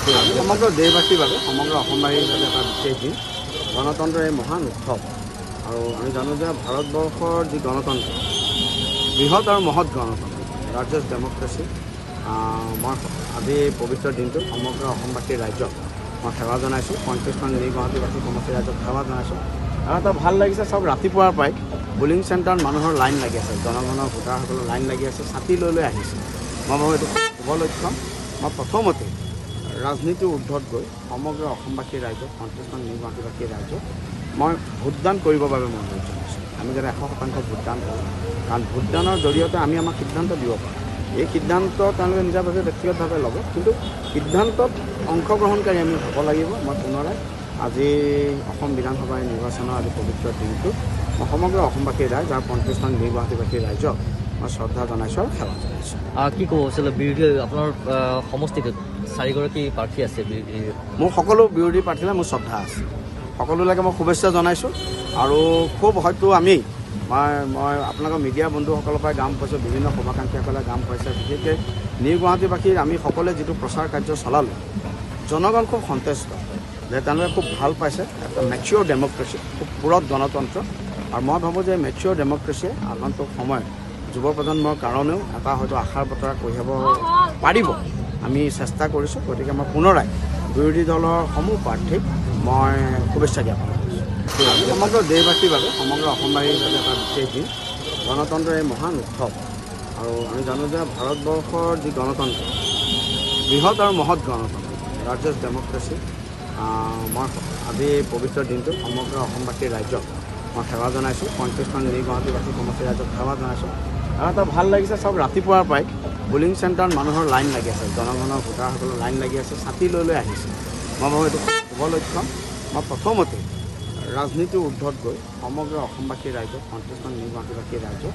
সমগ্ৰ দেশবাসীৰ বাবে সমগ্ৰ অসমবাসীৰ বাবে এটা বিশেষ দিন গণতন্ত্ৰৰ এই মহান উৎসৱ আৰু আমি জানো যে ভাৰতবৰ্ষৰ যি গণতন্ত্ৰ বৃহৎ আৰু মহৎ গণতন্ত্ৰ লাৰ্জেষ্ট ডেমক্ৰেচি মই আজি পবিত্ৰ দিনটো সমগ্ৰ অসমবাসীৰ ৰাইজক মই সেৱা জনাইছোঁ 35খন নিউ গুৱাহাটীবাসী সমষ্টিৰ ৰাইজক সেৱা জনাইছোঁ আৰু এটা ভাল লাগিছে চব ৰাতিপুৱাৰ পৰাই পুলিং চেণ্টাৰত মানুহৰ লাইন লাগি আছে জনগণৰ ভোটাৰসকলৰ লাইন লাগি আছে ছাতি লৈ আহিছে মই ভাবোঁ এইটো শুভ লক্ষণ মই প্ৰথমতে ৰাজনীতিৰ ঊৰ্ধত গৈ সমগ্ৰ অসমবাসীৰ ৰাইজক 35খন নিউ গুৱাহাটীবাসীৰ ৰাইজক মই ভোটদান কৰিবৰ বাবে মই অনুৰোধ জনাইছোঁ আমি যাতে 100% ভোটদান কৰোঁ কাৰণ ভোটদানৰ জৰিয়তে আমি আমাক সিদ্ধান্ত দিব পাৰোঁ এই সিদ্ধান্ত তেওঁলোকে নিজাভাৱে ব্যক্তিগতভাৱে ল'ব কিন্তু সিদ্ধান্তত অংশগ্ৰহণকাৰী আমি হ'ব লাগিব মই পুনৰাই আজি অসম বিধানসভাৰ নিৰ্বাচনৰ আজি পবিত্ৰ দিনটো মই সমগ্ৰ অসমবাসীৰ ৰাইজ আৰু 35খন নিউ গুৱাহাটীবাসীৰ ৰাইজক মই শ্ৰদ্ধা জনাইছোঁ আৰু সেৱা জনাইছোঁ কি ক'ব আছিলে বিৰোধী আপোনাৰ সমষ্টিটোত 4গৰাকী প্ৰাৰ্থী আছে বিৰোধী মোৰ সকলো বিৰোধী প্ৰাৰ্থীলৈ মোৰ শ্ৰদ্ধা আছে সকলোলৈকে মই শুভেচ্ছা জনাইছোঁ আৰু খুব হয়তো আমি মই আপোনালোকৰ মিডিয়া বন্ধুসকলৰ পৰাই গাম পাইছোঁ বিভিন্ন শুভাকাংক্ষীসকলে গাম পাইছে বিশেষকৈ নিউ গুৱাহাটীবাসীৰ আমি সকলোৱে যিটো প্ৰচাৰ কাৰ্য চলালোঁ জনগণ খুব সন্তুষ্ট যে তেওঁলোকে খুব ভাল পাইছে এটা মেচিয়ৰ ডেমক্ৰেচি খুব পুৰঠ গণতন্ত্ৰ আৰু মই ভাবোঁ যে মেচিয়ৰ ডেমক্ৰেচিয়ে আগন্তুক সময়ত যুৱ প্ৰজন্মৰ কাৰণেও এটা হয়তো আশাৰ বতৰা কঢ়িয়াব পাৰিব আমি চেষ্টা কৰিছোঁ গতিকে মই পুনৰাই বিৰোধী দলৰ সমূহ প্ৰাৰ্থীক মই শুভেচ্ছা জ্ঞাপন কৰিছোঁ সমগ্ৰ দেশবাসীৰ বাবে সমগ্ৰ অসমবাসীৰ বাবে এটা বিশেষ দিন গণতন্ত্ৰৰ এই মহান উৎসৱ আৰু আমি জানো যে ভাৰতবৰ্ষৰ যি গণতন্ত্ৰ বৃহৎ আৰু মহৎ গণতন্ত্ৰ লাৰ্জেষ্ট ডেমক্ৰেচি মই আজি পবিত্ৰ দিনটো সমগ্ৰ অসমবাসীৰ ৰাইজক মই সেৱা জনাইছোঁ 35খন নিউ গুৱাহাটীবাসী সমষ্টিৰ ৰাইজক সেৱা জনাইছোঁ আৰু এটা ভাল লাগিছে চব ৰাতিপুৱাৰ পৰাই পুলিং চেণ্টাৰত মানুহৰ লাইন লাগি আছে জনগণৰ ভোটাৰসকলৰ লাইন লাগি আছে ছাতি লৈ আহিছে মই ভাবোঁ এইটো শুভ লক্ষণ মই প্ৰথমতে ৰাজনীতিৰ ঊৰ্ধত গৈ সমগ্ৰ অসমবাসীৰ ৰাইজক 35খন নিউ গুৱাহাটীবাসীৰ ৰাইজক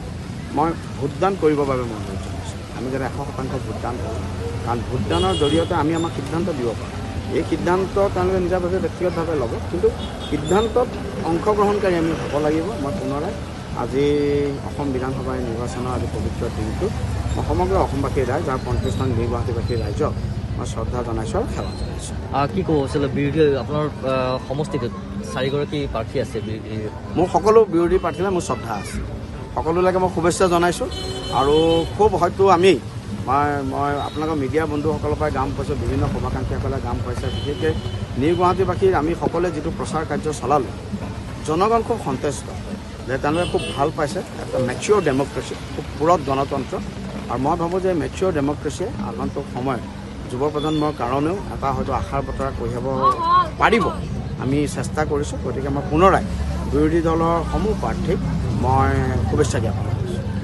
মই ভোটদান কৰিবৰ বাবে মই অনুৰোধ জনাইছোঁ আমি যাতে 100% ভোটদান কৰোঁ কাৰণ ভোটদানৰ জৰিয়তে আমি আমাক সিদ্ধান্ত দিব পাৰোঁ এই সিদ্ধান্ত তেওঁলোকে নিজাভাৱে ব্যক্তিগতভাৱে ল'ব কিন্তু সিদ্ধান্তত অংশগ্ৰহণকাৰী আমি হ'ব লাগিব মই পুনৰাই আজি অসম বিধানসভাৰ নিৰ্বাচনৰ আজি পবিত্ৰ দিনটো মই সমগ্ৰ অসমবাসীৰ ৰাইজ আৰু 35খন নিউ গুৱাহাটীবাসীৰ ৰাইজক মই শ্ৰদ্ধা জনাইছোঁ আৰু সেৱা জনাইছোঁ কি ক'ব আছিলে বিৰোধী আপোনাৰ সমষ্টিটোত 4গৰাকী প্ৰাৰ্থী আছে বিৰোধী মোৰ সকলো বিৰোধী প্ৰাৰ্থীলৈ মোৰ শ্ৰদ্ধা আছে সকলোলৈকে মই শুভেচ্ছা জনাইছোঁ আৰু খুব হয়তো আমি মই আপোনালোকৰ মিডিয়া বন্ধুসকলৰ পৰাই গাম পাইছোঁ বিভিন্ন শুভাকাংক্ষীসকলে গাম পাইছে বিশেষকৈ নিউ গুৱাহাটীবাসীৰ আমি সকলোৱে যিটো প্ৰচাৰ কাৰ্য চলালোঁ জনগণ খুব সন্তুষ্ট যে তেওঁলোকে খুব ভাল পাইছে এটা মেচিয়ৰ ডেমক্ৰেচি খুব পুৰঠ গণতন্ত্ৰ আৰু মই ভাবোঁ যে মেচিয়ৰ ডেমক্ৰেচিয়ে আগন্তুক সময়ত যুৱ প্ৰজন্মৰ কাৰণেও এটা হয়তো আশাৰ বতৰা কঢ়িয়াব পাৰিব আমি চেষ্টা কৰিছোঁ গতিকে মই পুনৰাই বিৰোধী দলৰ সমূহ প্ৰাৰ্থীক মই শুভেচ্ছা জ্ঞাপন কৰিছোঁ